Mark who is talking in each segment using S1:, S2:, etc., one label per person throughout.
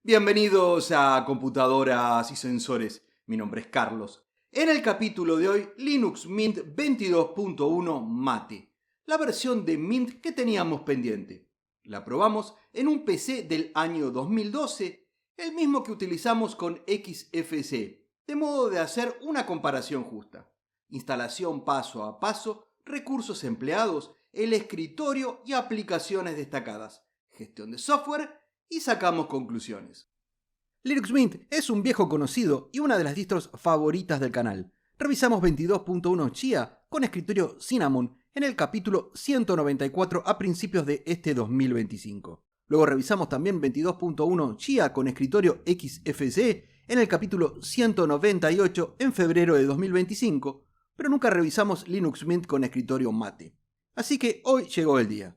S1: Bienvenidos a Computadoras y Sensores. Mi nombre es Carlos. En el capítulo de hoy, Linux Mint 22.1 Mate, la versión de Mint que teníamos pendiente. La probamos en un PC del año 2012, el mismo que utilizamos con XFCE, de modo de hacer una comparación justa. Instalación paso a paso, recursos empleados, el escritorio y aplicaciones destacadas, gestión de software y sacamos conclusiones. Linux Mint es un viejo conocido y una de las distros favoritas del canal. Revisamos 22.1 Chia con escritorio Cinnamon en el capítulo 194 a principios de este 2025. Luego revisamos también 22.1 Chia con escritorio XFCE en el capítulo 198 en febrero de 2025, pero nunca revisamos Linux Mint con escritorio Mate. Así que hoy llegó el día.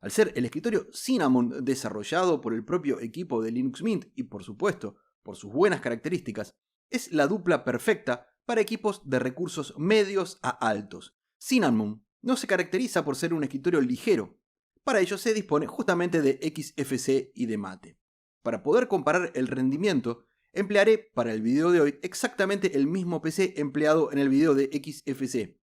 S1: Al ser el escritorio Cinnamon desarrollado por el propio equipo de Linux Mint y por supuesto por sus buenas características, es la dupla perfecta para equipos de recursos medios a altos. Cinnamon no se caracteriza por ser un escritorio ligero. Para ello se dispone justamente de XFCE y de Mate. Para poder comparar el rendimiento, emplearé para el video de hoy exactamente el mismo PC empleado en el video de XFCE.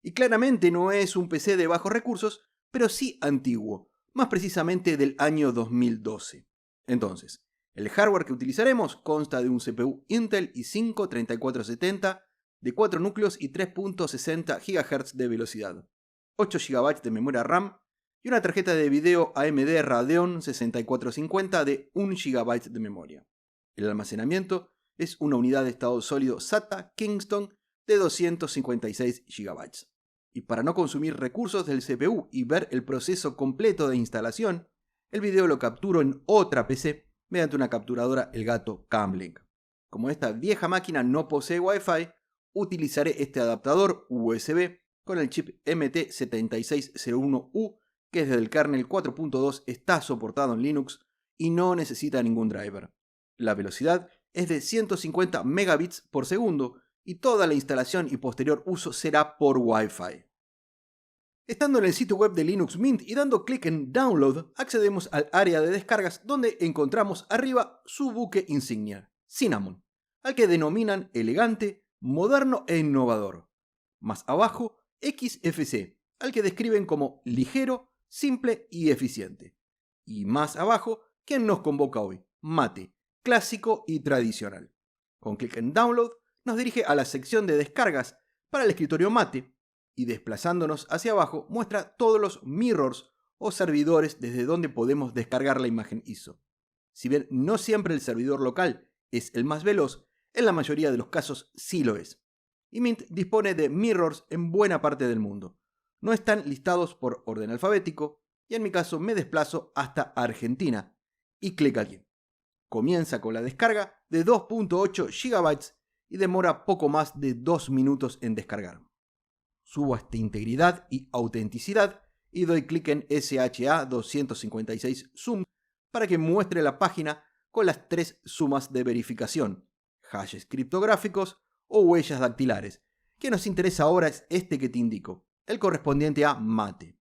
S1: Y claramente no es un PC de bajos recursos, pero sí antiguo, más precisamente del año 2012. Entonces, el hardware que utilizaremos consta de un CPU Intel i5 3470 de 4 núcleos y 3.60 GHz de velocidad, 8 GB de memoria RAM y una tarjeta de video AMD Radeon 6450 de 1 GB de memoria. El almacenamiento es una unidad de estado sólido SATA Kingston de 256 GB. Y para no consumir recursos del CPU y ver el proceso completo de instalación, el video lo capturo en otra PC mediante una capturadora Elgato Camlink. Como esta vieja máquina no posee Wi-Fi, utilizaré este adaptador USB con el chip MT7601U que desde el kernel 4.2 está soportado en Linux y no necesita ningún driver. La velocidad es de 150 megabits por segundo y toda la instalación y posterior uso será por Wi-Fi. Estando en el sitio web de Linux Mint y dando clic en Download, accedemos al área de descargas donde encontramos arriba su buque insignia, Cinnamon, al que denominan elegante, moderno e innovador. Más abajo, XFCE, al que describen como ligero, simple y eficiente. Y más abajo, ¿quién nos convoca hoy? Mate, clásico y tradicional. Con clic en Download, nos dirige a la sección de descargas para el escritorio Mate y desplazándonos hacia abajo muestra todos los mirrors o servidores desde donde podemos descargar la imagen ISO. Si bien no siempre el servidor local es el más veloz, en la mayoría de los casos sí lo es. Y Mint dispone de mirrors en buena parte del mundo. No están listados por orden alfabético y en mi caso me desplazo hasta Argentina y clic aquí. Comienza con la descarga de 2.8 GB y demora poco más de 2 minutos en descargar. Subo hasta integridad y autenticidad y doy clic en SHA 256 Zoom para que muestre la página con las 3 sumas de verificación, hashes criptográficos o huellas dactilares. Que nos interesa ahora es este que te indico, el correspondiente a Mate.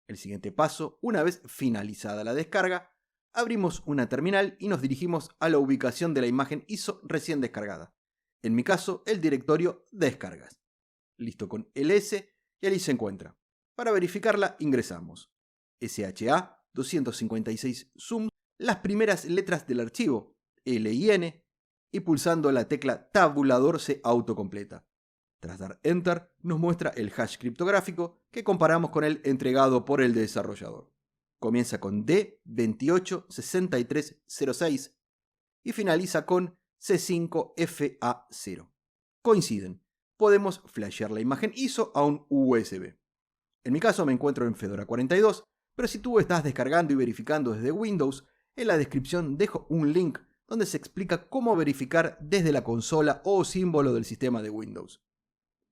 S1: El siguiente paso, una vez finalizada la descarga, abrimos una terminal y nos dirigimos a la ubicación de la imagen ISO recién descargada. En mi caso, el directorio descargas. Listo con ls y allí se encuentra. Para verificarla ingresamos SHA 256 Zoom, las primeras letras del archivo L y N y pulsando la tecla tabulador se autocompleta. Tras dar Enter nos muestra el hash criptográfico que comparamos con el entregado por el desarrollador. Comienza con D286306 y finaliza con C5FA0. Coinciden. Podemos flashear la imagen ISO a un USB. En mi caso me encuentro en Fedora 42, pero si tú estás descargando y verificando desde Windows, en la descripción dejo un link donde se explica cómo verificar desde la consola o símbolo del sistema de Windows.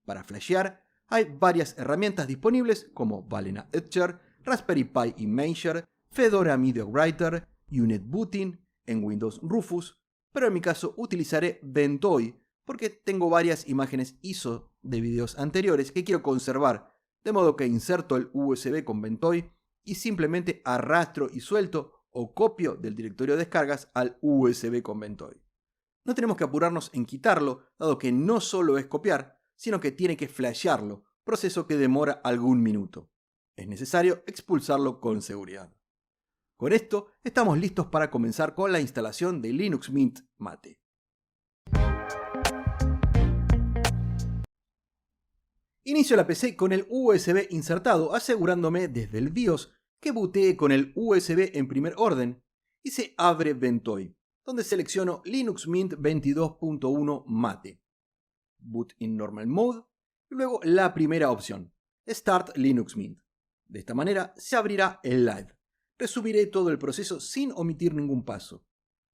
S1: Para flashear hay varias herramientas disponibles como Balena Etcher, Raspberry Pi Imager, Fedora Media Writer, Unit Booting, en Windows Rufus, pero en mi caso utilizaré Ventoy porque tengo varias imágenes ISO de videos anteriores que quiero conservar, de modo que inserto el USB con Ventoy y simplemente arrastro y suelto o copio del directorio de descargas al USB con Ventoy. No tenemos que apurarnos en quitarlo, dado que no solo es copiar, sino que tiene que flashearlo, proceso que demora algún minuto. Es necesario expulsarlo con seguridad. Con esto, estamos listos para comenzar con la instalación de Linux Mint Mate. Inicio la PC con el USB insertado, asegurándome desde el BIOS que bootee con el USB en primer orden, y se abre Ventoy, donde selecciono Linux Mint 22.1 Mate, Boot in Normal Mode, y luego la primera opción, Start Linux Mint. De esta manera se abrirá el live. Resumiré todo el proceso sin omitir ningún paso.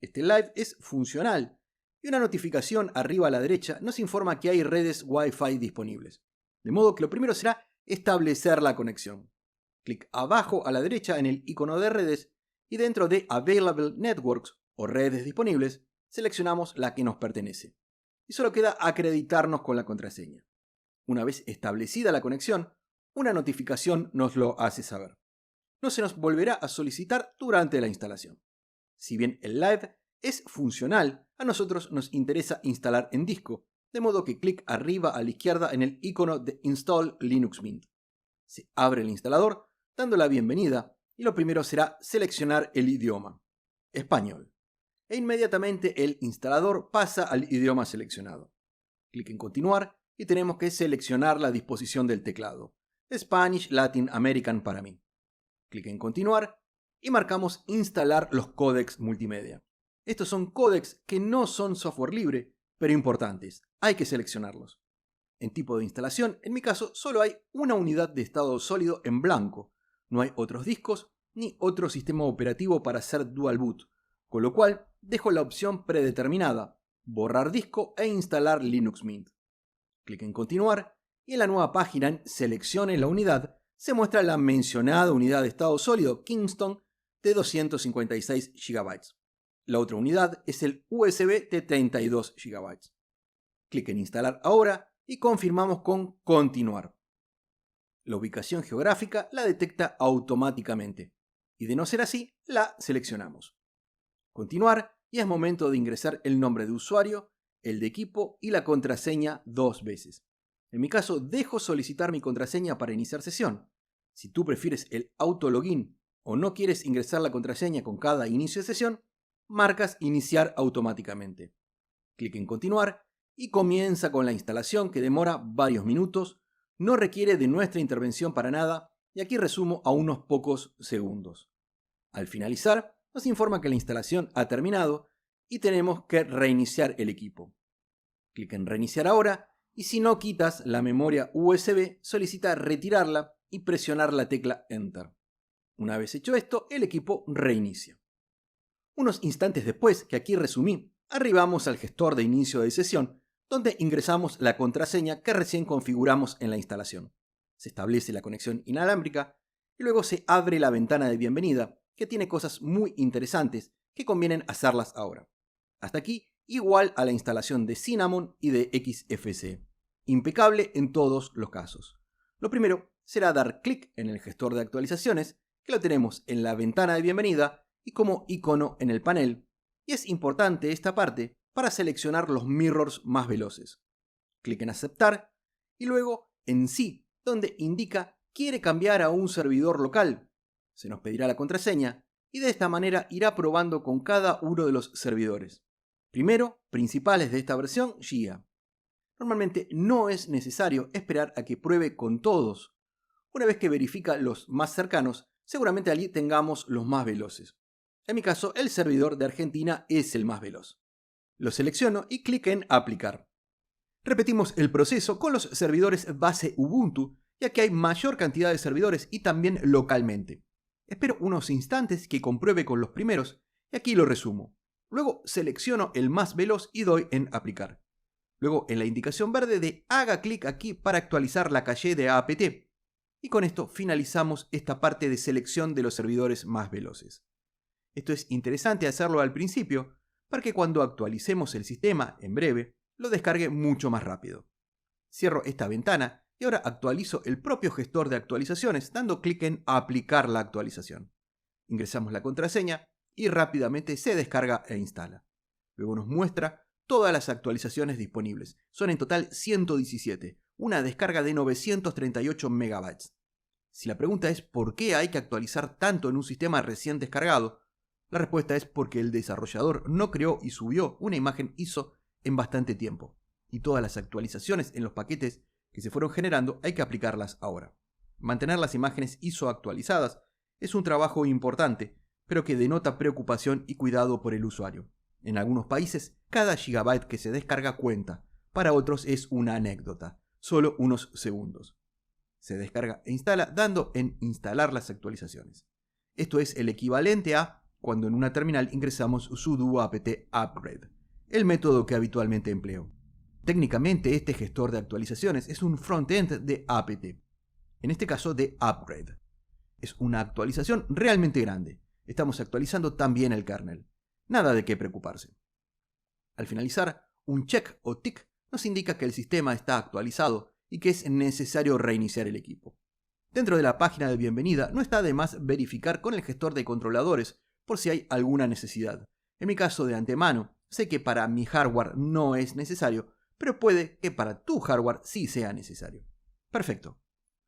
S1: Este live es funcional y una notificación arriba a la derecha nos informa que hay redes Wi-Fi disponibles. De modo que lo primero será establecer la conexión. Clic abajo a la derecha en el icono de redes y dentro de Available Networks o redes disponibles seleccionamos la que nos pertenece. Y solo queda acreditarnos con la contraseña. Una vez establecida la conexión, una notificación nos lo hace saber. No se nos volverá a solicitar durante la instalación. Si bien el live es funcional, a nosotros nos interesa instalar en disco, de modo que clic arriba a la izquierda en el icono de Install Linux Mint. Se abre el instalador, dando la bienvenida, y lo primero será seleccionar el idioma, español, e inmediatamente el instalador pasa al idioma seleccionado. Clic en continuar y tenemos que seleccionar la disposición del teclado, Spanish Latin American para mí. Clic en continuar y marcamos instalar los códecs multimedia. Estos son códecs que no son software libre, pero importantes, hay que seleccionarlos. En tipo de instalación, en mi caso, solo hay una unidad de estado sólido en blanco. No hay otros discos ni otro sistema operativo para hacer dual boot, con lo cual dejo la opción predeterminada, borrar disco e instalar Linux Mint. Clic en continuar y en la nueva página en Seleccione la unidad se muestra la mencionada unidad de estado sólido Kingston de 256 GB. La otra unidad es el USB de 32 GB. Clic en instalar ahora y confirmamos con continuar. La ubicación geográfica la detecta automáticamente y de no ser así, la seleccionamos. Continuar y es momento de ingresar el nombre de usuario, el de equipo y la contraseña 2 veces. En mi caso, dejo solicitar mi contraseña para iniciar sesión. Si tú prefieres el autologin o no quieres ingresar la contraseña con cada inicio de sesión, marcas iniciar automáticamente. Clic en continuar y comienza con la instalación que demora varios minutos, no requiere de nuestra intervención para nada y aquí resumo a unos pocos segundos. Al finalizar, nos informa que la instalación ha terminado y tenemos que reiniciar el equipo. Clic en reiniciar ahora y si no quitas la memoria USB, solicita retirarla y presionar la tecla Enter. Una vez hecho esto, el equipo reinicia. Unos instantes después, que aquí resumí, arribamos al gestor de inicio de sesión, donde ingresamos la contraseña que recién configuramos en la instalación. Se establece la conexión inalámbrica y luego se abre la ventana de bienvenida, que tiene cosas muy interesantes que convienen hacerlas ahora. Hasta aquí, igual a la instalación de Cinnamon y de XFCE. Impecable en todos los casos. Lo primero será dar clic en el gestor de actualizaciones, que lo tenemos en la ventana de bienvenida y como icono en el panel, y es importante esta parte para seleccionar los mirrors más veloces. Clic en aceptar y luego en sí, donde indica quiere cambiar a un servidor local. Se nos pedirá la contraseña y de esta manera irá probando con cada uno de los servidores. Primero, principales de esta versión, Gia. Normalmente no es necesario esperar a que pruebe con todos. Una vez que verifica los más cercanos, seguramente allí tengamos los más veloces. En mi caso, el servidor de Argentina es el más veloz. Lo selecciono y clic en aplicar. Repetimos el proceso con los servidores base Ubuntu, ya que hay mayor cantidad de servidores y también localmente. Espero unos instantes que compruebe con los primeros y aquí lo resumo. Luego selecciono el más veloz y doy en aplicar. Luego en la indicación verde de haga clic aquí para actualizar la caché de apt. Y con esto finalizamos esta parte de selección de los servidores más veloces. Esto es interesante hacerlo al principio para que cuando actualicemos el sistema en breve lo descargue mucho más rápido. Cierro esta ventana y ahora actualizo el propio gestor de actualizaciones dando clic en aplicar la actualización. Ingresamos la contraseña y rápidamente se descarga e instala. Luego nos muestra todas las actualizaciones disponibles. Son en total 117, una descarga de 938 MB. Si la pregunta es ¿por qué hay que actualizar tanto en un sistema recién descargado? La respuesta es porque el desarrollador no creó y subió una imagen ISO en bastante tiempo, y todas las actualizaciones en los paquetes que se fueron generando hay que aplicarlas ahora. Mantener las imágenes ISO actualizadas es un trabajo importante, pero que denota preocupación y cuidado por el usuario. En algunos países, cada gigabyte que se descarga cuenta, para otros es una anécdota, solo unos segundos. Se descarga e instala dando en instalar las actualizaciones. Esto es el equivalente a cuando en una terminal ingresamos sudo apt upgrade, el método que habitualmente empleo. Técnicamente este gestor de actualizaciones es un frontend de apt, en este caso de upgrade. Es una actualización realmente grande. Estamos actualizando también el kernel. Nada de qué preocuparse. Al finalizar, un check o tick nos indica que el sistema está actualizado y que es necesario reiniciar el equipo. Dentro de la página de bienvenida no está de más verificar con el gestor de controladores por si hay alguna necesidad. En mi caso de antemano, sé que para mi hardware no es necesario, pero puede que para tu hardware sí sea necesario. Perfecto.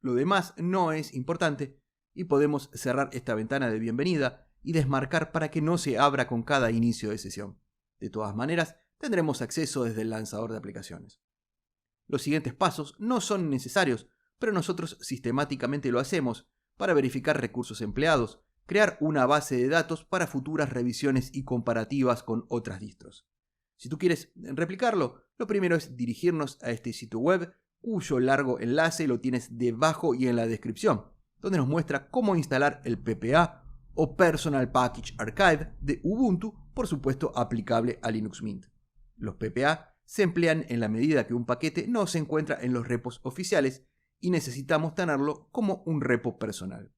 S1: Lo demás no es importante y podemos cerrar esta ventana de bienvenida y desmarcar para que no se abra con cada inicio de sesión. De todas maneras, tendremos acceso desde el lanzador de aplicaciones. Los siguientes pasos no son necesarios, pero nosotros sistemáticamente lo hacemos para verificar recursos empleados, crear una base de datos para futuras revisiones y comparativas con otras distros. Si tú quieres replicarlo, lo primero es dirigirnos a este sitio web, cuyo largo enlace lo tienes debajo y en la descripción, donde nos muestra cómo instalar el PPA o Personal Package Archive de Ubuntu, por supuesto aplicable a Linux Mint. Los PPA se emplean en la medida que un paquete no se encuentra en los repos oficiales y necesitamos tenerlo como un repo personal.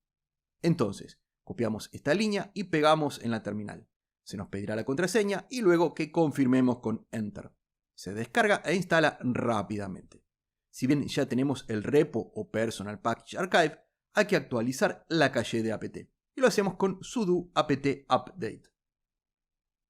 S1: Entonces, copiamos esta línea y pegamos en la terminal. Se nos pedirá la contraseña y luego que confirmemos con Enter. Se descarga e instala rápidamente. Si bien ya tenemos el repo o Personal Package Archive, hay que actualizar la caché de apt. Y lo hacemos con sudo apt update.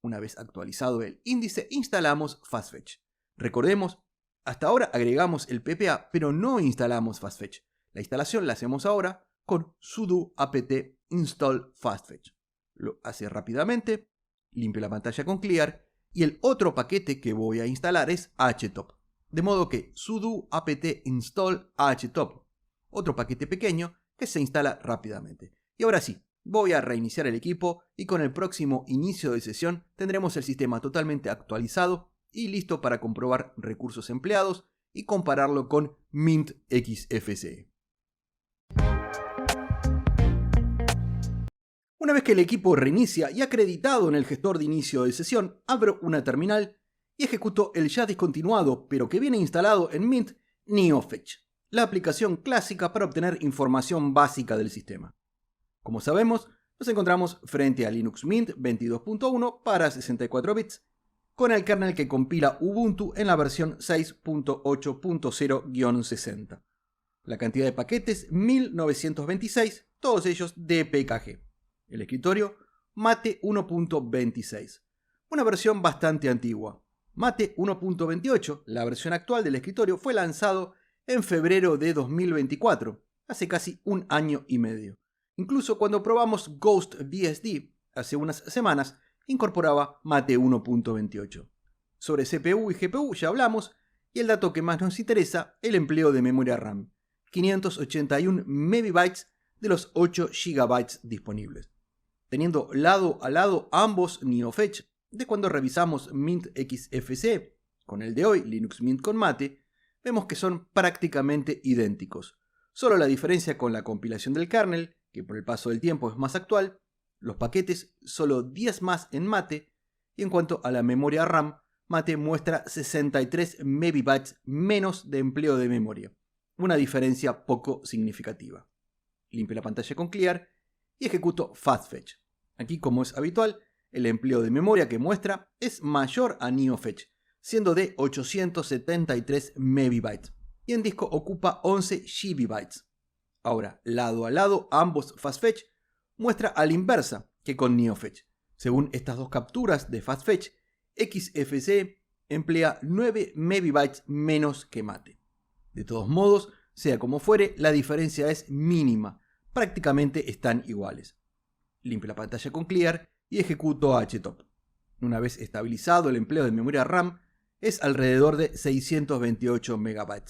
S1: Una vez actualizado el índice, instalamos fastfetch. Recordemos, hasta ahora agregamos el PPA, pero no instalamos fastfetch. La instalación la hacemos ahora con sudo apt install fastfetch. Lo hace rápidamente, limpio la pantalla con clear y el otro paquete que voy a instalar es htop. De modo que sudo apt install htop, otro paquete pequeño que se instala rápidamente. Y ahora sí, voy a reiniciar el equipo y con el próximo inicio de sesión tendremos el sistema totalmente actualizado y listo para comprobar recursos empleados y compararlo con Mint XFCE. Una vez que el equipo reinicia y acreditado en el gestor de inicio de sesión, abro una terminal y ejecuto el ya discontinuado, pero que viene instalado en Mint, NeoFetch, la aplicación clásica para obtener información básica del sistema. Como sabemos, nos encontramos frente a Linux Mint 22.1 para 64 bits, con el kernel que compila Ubuntu en la versión 6.8.0-60. La cantidad de paquetes 1926, todos ellos DPKG. El escritorio Mate 1.26, una versión bastante antigua. Mate 1.28, la versión actual del escritorio, fue lanzado en febrero de 2024, hace casi un año y medio. Incluso cuando probamos GhostBSD hace unas semanas, incorporaba Mate 1.28. Sobre CPU y GPU ya hablamos, y el dato que más nos interesa, el empleo de memoria RAM, 581 MB de los 8 GB disponibles. Teniendo lado a lado ambos NeoFetch, de cuando revisamos Mint XFCE con el de hoy, Linux Mint con Mate, vemos que son prácticamente idénticos. Solo la diferencia con la compilación del kernel, que por el paso del tiempo es más actual, los paquetes solo 10 más en Mate, y en cuanto a la memoria RAM, Mate muestra 63 MB menos de empleo de memoria, una diferencia poco significativa. Limpio la pantalla con clear y ejecuto fastfetch. Aquí, como es habitual, el empleo de memoria que muestra es mayor a NeoFetch, siendo de 873 MB, y en disco ocupa 11 GB. Ahora, lado a lado, ambos fastfetch muestra a la inversa que con NeoFetch. Según estas dos capturas de FastFetch, XFCE emplea 9 MB menos que Mate. De todos modos, sea como fuere, la diferencia es mínima, prácticamente están iguales. Limpio la pantalla con Clear y ejecuto HTOP. Una vez estabilizado el empleo de memoria RAM, es alrededor de 628 MB,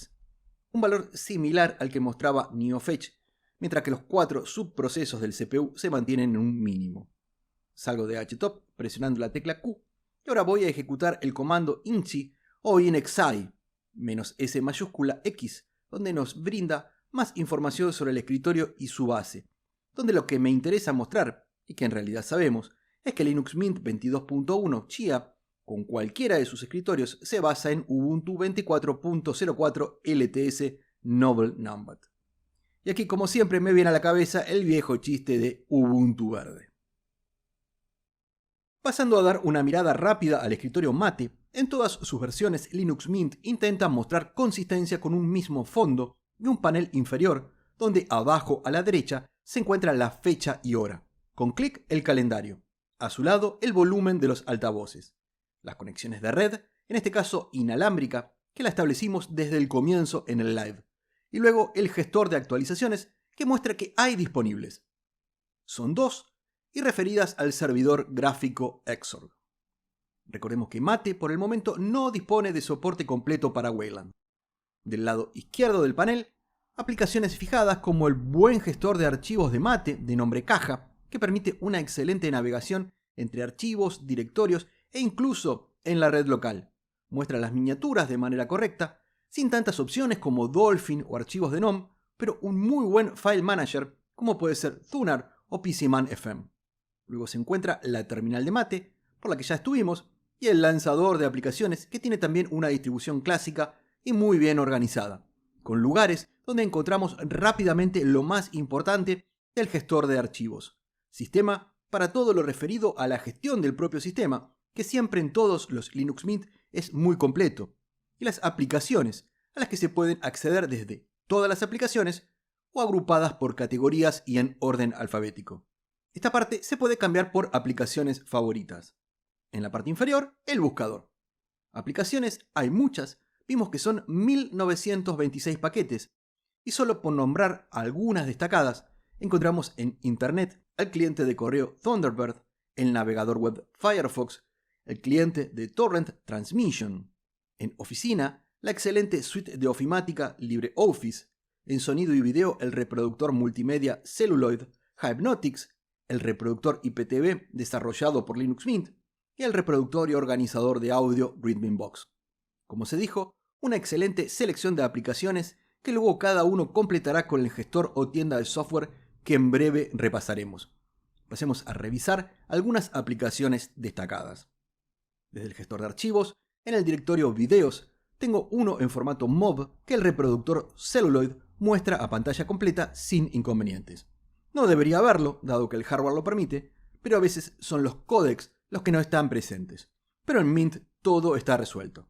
S1: un valor similar al que mostraba NeoFetch, mientras que los 4 subprocesos del CPU se mantienen en un mínimo. Salgo de HTOP presionando la tecla Q y ahora voy a ejecutar el comando inchi o inexai -S mayúscula X, donde nos brinda más información sobre el escritorio y su base, donde lo que me interesa mostrar, y que en realidad sabemos, es que Linux Mint 22.1 Chia, con cualquiera de sus escritorios, se basa en Ubuntu 24.04 LTS Noble Numbat. Y aquí, como siempre, me viene a la cabeza el viejo chiste de Ubuntu verde. Pasando a dar una mirada rápida al escritorio Mate, en todas sus versiones Linux Mint intenta mostrar consistencia con un mismo fondo y un panel inferior, donde abajo a la derecha se encuentra la fecha y hora. Con clic el calendario. A su lado el volumen de los altavoces. Las conexiones de red, en este caso inalámbrica, que la establecimos desde el comienzo en el live. Y luego el gestor de actualizaciones que muestra que hay disponibles. Son 2 y referidas al servidor gráfico Xorg. Recordemos que Mate por el momento no dispone de soporte completo para Wayland. Del lado izquierdo del panel, aplicaciones fijadas como el buen gestor de archivos de Mate de nombre Caja, que permite una excelente navegación entre archivos, directorios e incluso en la red local. Muestra las miniaturas de manera correcta, sin tantas opciones como Dolphin o archivos de GNOME, pero un muy buen file manager como puede ser Thunar o PCman FM. Luego se encuentra la terminal de Mate, por la que ya estuvimos, y el lanzador de aplicaciones que tiene también una distribución clásica y muy bien organizada, con lugares donde encontramos rápidamente lo más importante del gestor de archivos. Sistema para todo lo referido a la gestión del propio sistema, que siempre en todos los Linux Mint es muy completo, y las aplicaciones, a las que se pueden acceder desde todas las aplicaciones o agrupadas por categorías y en orden alfabético. Esta parte se puede cambiar por aplicaciones favoritas. En la parte inferior, el buscador. Aplicaciones hay muchas, vimos que son 1926 paquetes, y solo por nombrar algunas destacadas, encontramos en Internet al cliente de correo Thunderbird, el navegador web Firefox, el cliente de torrent Transmission, en oficina la excelente suite de ofimática LibreOffice, en sonido y video el reproductor multimedia Celluloid, Hypnotix, el reproductor IPTV desarrollado por Linux Mint y el reproductor y organizador de audio Rhythmbox. Como se dijo, una excelente selección de aplicaciones que luego cada uno completará con el gestor o tienda de software que en breve repasaremos. Pasemos a revisar algunas aplicaciones destacadas. Desde el gestor de archivos, en el directorio Videos, tengo uno en formato MOV que el reproductor Celluloid muestra a pantalla completa sin inconvenientes. No debería haberlo, dado que el hardware lo permite, pero a veces son los códecs los que no están presentes. Pero en Mint todo está resuelto.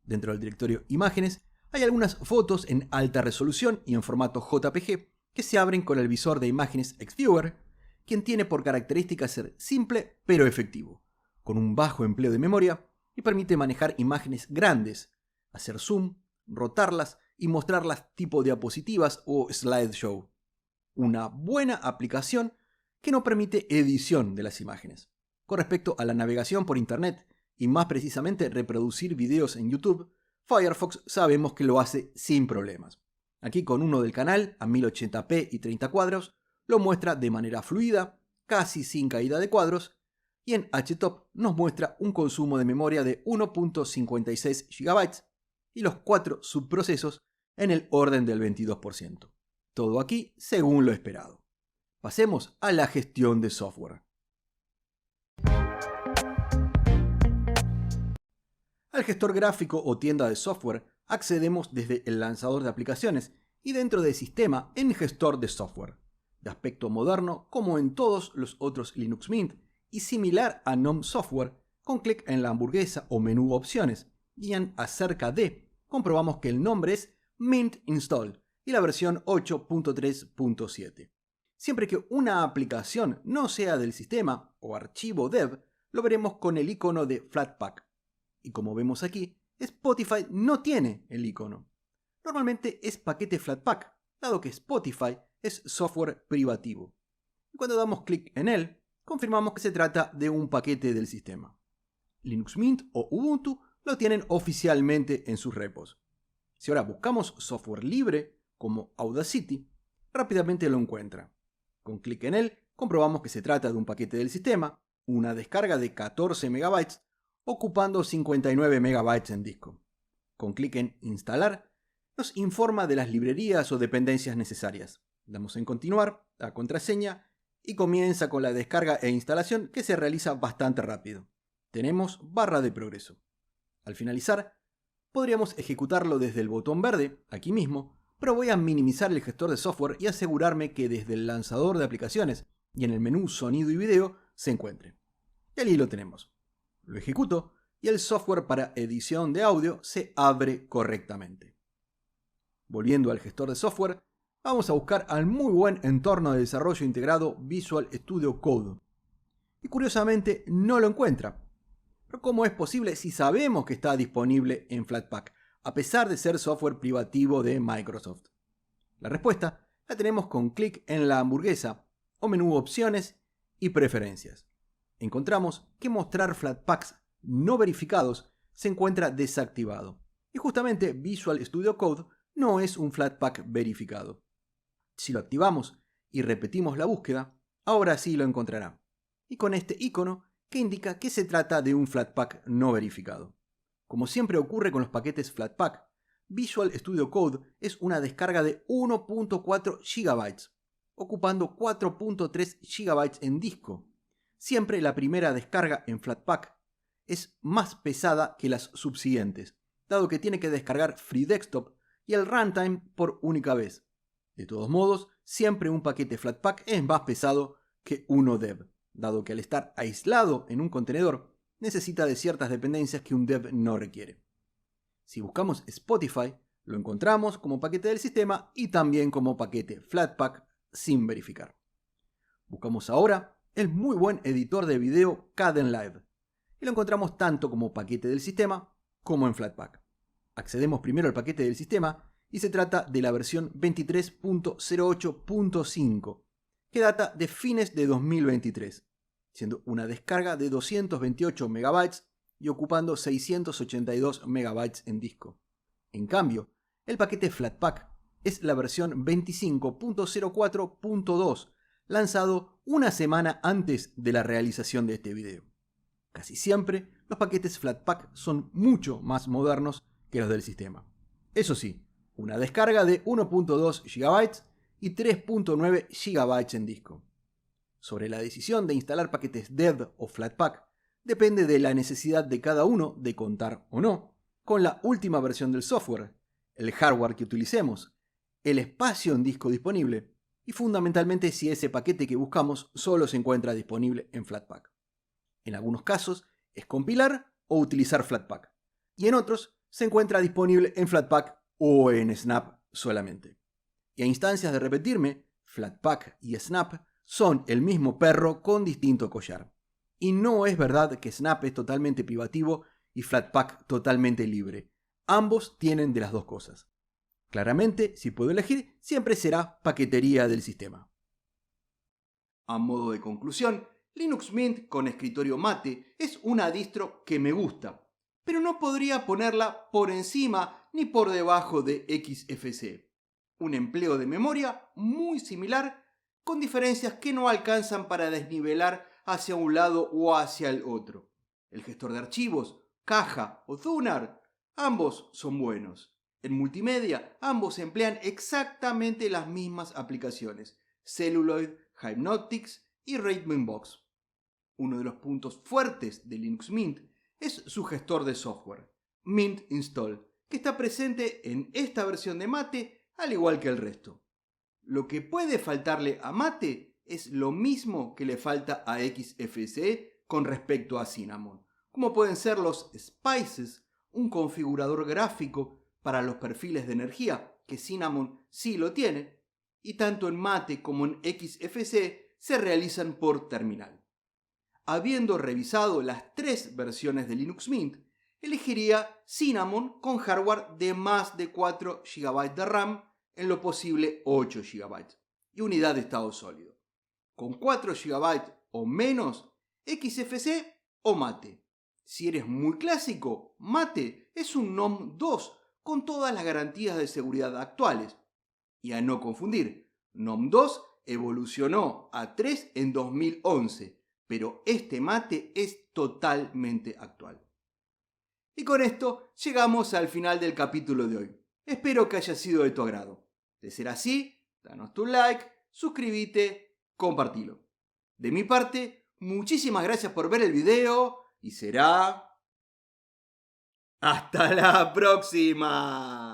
S1: Dentro del directorio Imágenes hay algunas fotos en alta resolución y en formato JPG que se abren con el visor de Imágenes Xviewer, quien tiene por característica ser simple pero efectivo, con un bajo empleo de memoria y permite manejar imágenes grandes, hacer zoom, rotarlas y mostrarlas tipo diapositivas o slideshow. Una buena aplicación que no permite edición de las imágenes. Con respecto a la navegación por internet y más precisamente reproducir videos en YouTube, Firefox sabemos que lo hace sin problemas. Aquí con uno del canal a 1080p y 30 cuadros lo muestra de manera fluida, casi sin caída de cuadros, y en HTOP nos muestra un consumo de memoria de 1.56 GB y los 4 subprocesos en el orden del 22%. Todo aquí según lo esperado. Pasemos a la gestión de software. Al gestor gráfico o tienda de software accedemos desde el lanzador de aplicaciones y dentro del sistema en gestor de software. De aspecto moderno como en todos los otros Linux Mint y similar a GNOME Software, con clic en la hamburguesa o menú opciones y en acerca de comprobamos que el nombre es Mint Install y la versión 8.3.7. Siempre que una aplicación no sea del sistema o archivo dev, lo veremos con el icono de Flatpak. Y como vemos aquí, Spotify no tiene el icono. Normalmente es paquete Flatpak, dado que Spotify es software privativo. Y cuando damos clic en él, confirmamos que se trata de un paquete del sistema. Linux Mint o Ubuntu lo tienen oficialmente en sus repos. Si ahora buscamos software libre, como Audacity, rápidamente lo encuentra. Con clic en él, comprobamos que se trata de un paquete del sistema, una descarga de 14 MB, ocupando 59 MB en disco. Con clic en Instalar, nos informa de las librerías o dependencias necesarias. Damos en Continuar, la contraseña, y comienza con la descarga e instalación que se realiza bastante rápido. Tenemos barra de progreso. Al finalizar, podríamos ejecutarlo desde el botón verde, aquí mismo, pero voy a minimizar el gestor de software y asegurarme que desde el lanzador de aplicaciones y en el menú sonido y video se encuentre. Y allí lo tenemos. Lo ejecuto y el software para edición de audio se abre correctamente. Volviendo al gestor de software, vamos a buscar al muy buen entorno de desarrollo integrado Visual Studio Code. Y curiosamente no lo encuentra. Pero ¿cómo es posible si sabemos que está disponible en Flatpak, a pesar de ser software privativo de Microsoft? La respuesta la tenemos con clic en la hamburguesa o menú Opciones y Preferencias. Encontramos que mostrar Flatpaks no verificados se encuentra desactivado. Y justamente Visual Studio Code no es un Flatpak verificado. Si lo activamos y repetimos la búsqueda, ahora sí lo encontrará. Y con este icono que indica que se trata de un Flatpak no verificado. Como siempre ocurre con los paquetes Flatpak, Visual Studio Code es una descarga de 1.4 GB, ocupando 4.3 GB en disco. Siempre la primera descarga en Flatpak es más pesada que las subsiguientes, dado que tiene que descargar Free Desktop y el runtime por única vez. De todos modos, siempre un paquete Flatpak es más pesado que uno dev, dado que al estar aislado en un contenedor, necesita de ciertas dependencias que un dev no requiere. Si buscamos Spotify, lo encontramos como paquete del sistema y también como paquete Flatpak sin verificar. Buscamos ahora el muy buen editor de video Kdenlive y lo encontramos tanto como paquete del sistema como en Flatpak. Accedemos primero al paquete del sistema y se trata de la versión 23.08.5 que data de fines de 2023, siendo una descarga de 228 MB y ocupando 682 MB en disco. En cambio, el paquete Flatpak es la versión 25.04.2, lanzado una semana antes de la realización de este video. Casi siempre, los paquetes Flatpak son mucho más modernos que los del sistema. Eso sí, una descarga de 1.2 GB y 3.9 GB en disco. Sobre la decisión de instalar paquetes dev o Flatpak depende de la necesidad de cada uno de contar o no con la última versión del software, el hardware que utilicemos, el espacio en disco disponible y fundamentalmente si ese paquete que buscamos solo se encuentra disponible en Flatpak. En algunos casos es compilar o utilizar Flatpak y en otros se encuentra disponible en Flatpak o en Snap solamente. Y a instancias de repetirme, Flatpak y Snap son el mismo perro con distinto collar. Y no es verdad que Snap es totalmente privativo y Flatpak totalmente libre. Ambos tienen de las dos cosas. Claramente, si puedo elegir, siempre será paquetería del sistema. A modo de conclusión, Linux Mint con escritorio Mate es una distro que me gusta, pero no podría ponerla por encima ni por debajo de XFCE. Un empleo de memoria muy similar, con diferencias que no alcanzan para desnivelar hacia un lado o hacia el otro. El gestor de archivos, Caja o Thunar, ambos son buenos. En multimedia, ambos emplean exactamente las mismas aplicaciones, Celluloid, Hypnotix y Rhythmbox. Uno de los puntos fuertes de Linux Mint es su gestor de software, Mint Install, que está presente en esta versión de Mate al igual que el resto. Lo que puede faltarle a Mate es lo mismo que le falta a XFCE con respecto a Cinnamon, como pueden ser los Spices, un configurador gráfico para los perfiles de energía, que Cinnamon sí lo tiene, y tanto en Mate como en XFCE se realizan por terminal. habiendo revisado las 3 versiones de Linux Mint, elegiría Cinnamon con hardware de más de 4 GB de RAM, en lo posible 8 GB, y unidad de estado sólido. Con 4 GB o menos, XFCE o Mate. Si eres muy clásico, Mate es un NOM 2 con todas las garantías de seguridad actuales. Y a no confundir, NOM 2 evolucionó a 3 en 2011, pero este Mate es totalmente actual. Y con esto llegamos al final del capítulo de hoy. Espero que haya sido de tu agrado. De ser así, danos tu like, suscríbete, compartilo. De mi parte, muchísimas gracias por ver el video y será... ¡hasta la próxima!